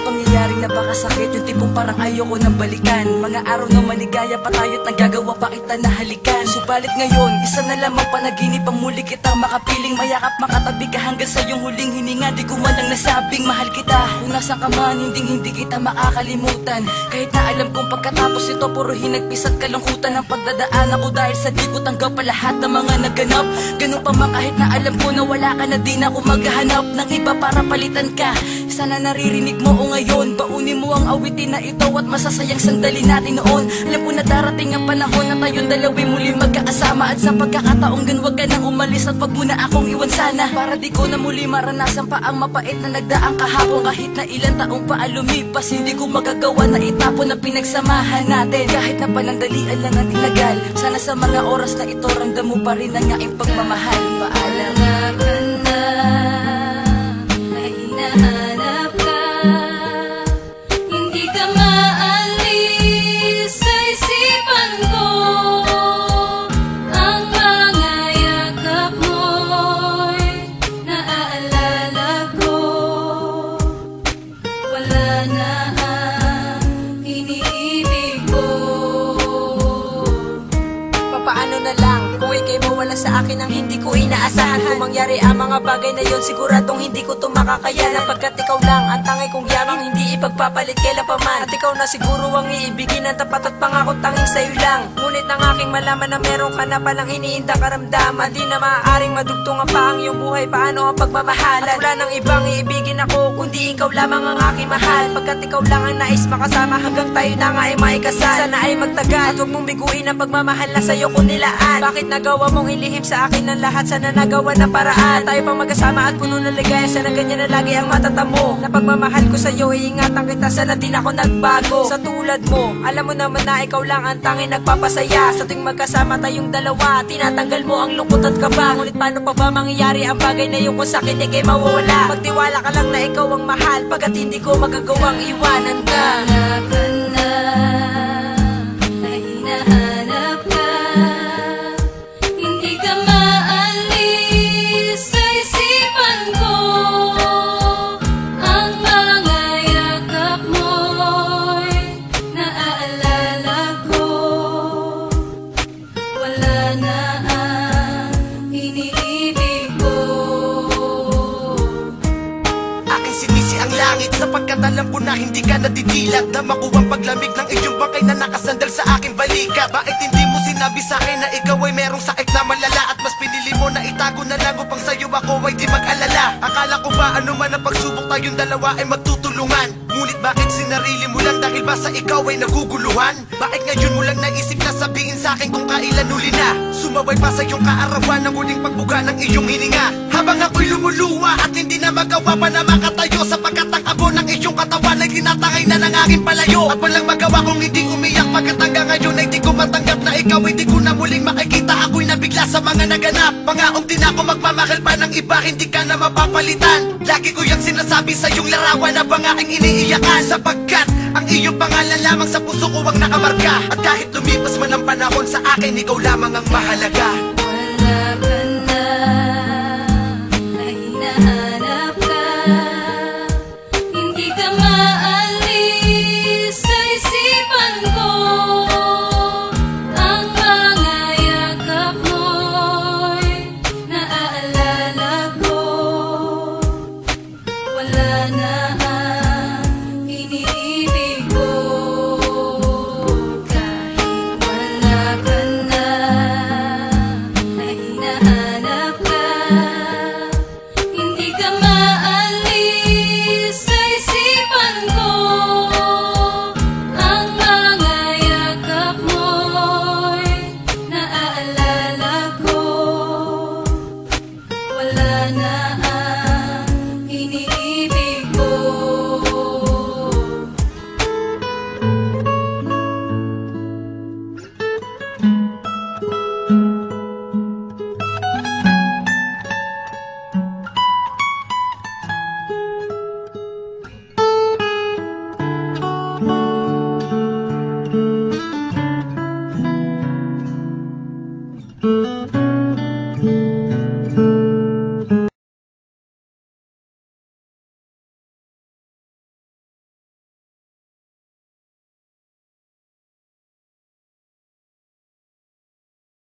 Pangyayaring napakasakit, yung tipong parang ayoko nang balikan. Mga araw na maligaya pa tayo't nagagawa pa kita na halikan. Subalit ngayon, isa na lamang panaginip ang muli kitang makapiling. Mayakap makatabi ka hanggang sa iyong huling hininga. Di ko man lang nasabing mahal kita. Kung nasan ka man, hindi kita makakalimutan. Kahit na alam kong pagkatapos ito puro hinagpis at kalungkutan ang pagdadaan ako dahil sa di ko tanggap pa lahat ng mga naganap. Ganun pa man kahit na alam ko na wala ka na, di na ako maghahanap ng iba para palitan ka. Sana naririnig mo o ngayon, baunin mo ang awitin na ito at masasayang sandali natin noon. Alam ko na darating ang panahon na tayong dalawi muli magkakasama. At sa pagkakataong gan wag ka nang umalis at wag mo na akong iwan sana. Para di ko na muli maranasan pa ang mapait na nagdaang kahapon. Kahit na ilang taong pa lumipas, hindi ko magagawa na itapon ang pinagsamahan natin. Kahit na panandalian lang ang tinagal, sana sa mga oras na ito ramdam mo pa rin ang aking pagmamahal. Paalam ka na, ay hinahanap ka. Hindi ka maalis sa isipan ko. Ang mga yakap mo'y naaalala ko. Wala na ang iniibig ko. Papaano na lang kung ika'y mawala sa akin ang hindi ko inaasahan. Kung mangyari ang mga bagay na yon, siguradong hindi ko ito makakayanan. Pagkat ikaw lang ang tangay kong yamang, hindi ipagpapalit kailan pa man. At ikaw na siguro ang iibigin ng tapat at pangako tanging sa'yo lang. Ngunit nang aking malaman na meron ka na palang iniindang karamdaman, di na maaaring madugtungan pa ang iyong buhay. Paano ang pagmamahalan? At wala nang ibang iibigin ako kundi ikaw lamang ang aking mahal. Pagkat ikaw lang ang nais makasama hanggang tayo na nga ay maikasal. Sana ay magtagal at huwag mong biguin ang pagmamahal na sa'yo ko nilaan. Bakit nagawa mong ilihim sa akin ang lahat? Sana nagawa ng paraan tayo pang magkasama at puno ng ligaya. Sana ganyan na lagi ang matatamo. Na pagmamahal ko sa'yo, iingatan kita. Sana din ako nagbago sa tulad mo. Alam mo naman na ikaw lang ang tanging nagpapasaya. Sa tuwing magkasama tayong dalawa, tinatanggal mo ang lungkot at kaba. Ngunit paano pa ba mangyayari ang bagay na yung kung sakit ikay mawawala? Magtiwala ka lang na ikaw ang mahal, pagkat hindi ko magagawang iwanan ka. Ay hinahanap ka. Hindi ka maalis sa isipan ko. Ang mga yakap mo'y naaalala ko. Wala na ang iniibig ko. Aking sinisi ang langit sapagkat alam ko na hindi ka nadidilat. Na makuwang paglamig ng iyong bangkay na nakasandal sa aking balikat. Bakit hindi mo sinabi sa akin na ikaw ay merong sakit na malala? At mas pinili mo na itago na lang upang sa'yo ako ay di mag-alala. Akala ko ba ano man ang pagsubok tayong dalawa ay magtutulungan? Ngunit bakit sinarili mo lang dahil ba sa ikaw ay naguguluhan? Bakit ngayon mo lang naisip na sabihin sa akin kung kailan huli na? Sumabay pa sa iyong kaarawan ng muling pagbuga ng iyong hininga. Habang ako'y lumuluwa at hindi na magawa pa na makatayo, sapagkat ang abo ng iyong katawan ay tinatangay na ng aking palayo. At walang magawa kung hindi umiyak, pagkat hanggang ngayon ay di ko matanggap na ikaw ay di ko na muling makikita. Ako'y nabigla sa mga naganap. Pangaong din ako magmamahal pa ng iba, hindi ka na mapapalitan. Lagi ko yung sinasabi sa iyong larawan na bang aking iniiyakan, sapagkat ang iyong pangalan lamang sa puso ko ang nakamarka. At kahit lumipas man ang panahon, sa akin ikaw lamang ang mahalaga. Wala ka na, ay hinahanap ka. Hindi ka maalis sa isipan ko. Ang mga yakap mo'y naaalala ko. Wala na